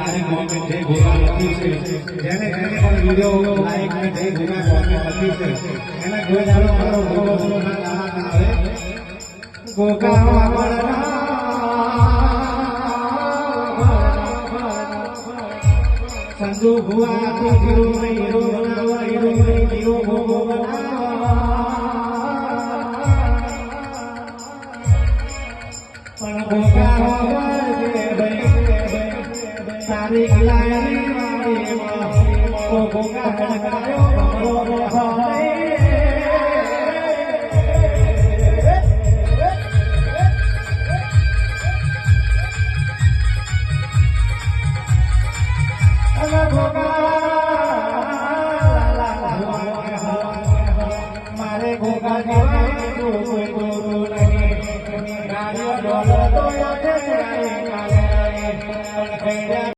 like comment જે ગોગા લખી છે જેને પણ વિડિયો લાઈક ને જે ગોગા કોમેન્ટ લખી છે એને કોઈ દાડો મારો ભગવાનનો નામ ના આવે ગોગા વાગડના સંજુ ભુવા તો હીરો હીરો બનાવા હીરો હીરો ગોગો પણ ગોગા તારી લાયરી વાળી ઓ ગોગા કડકાયો બમરો હોય અલા ગોગા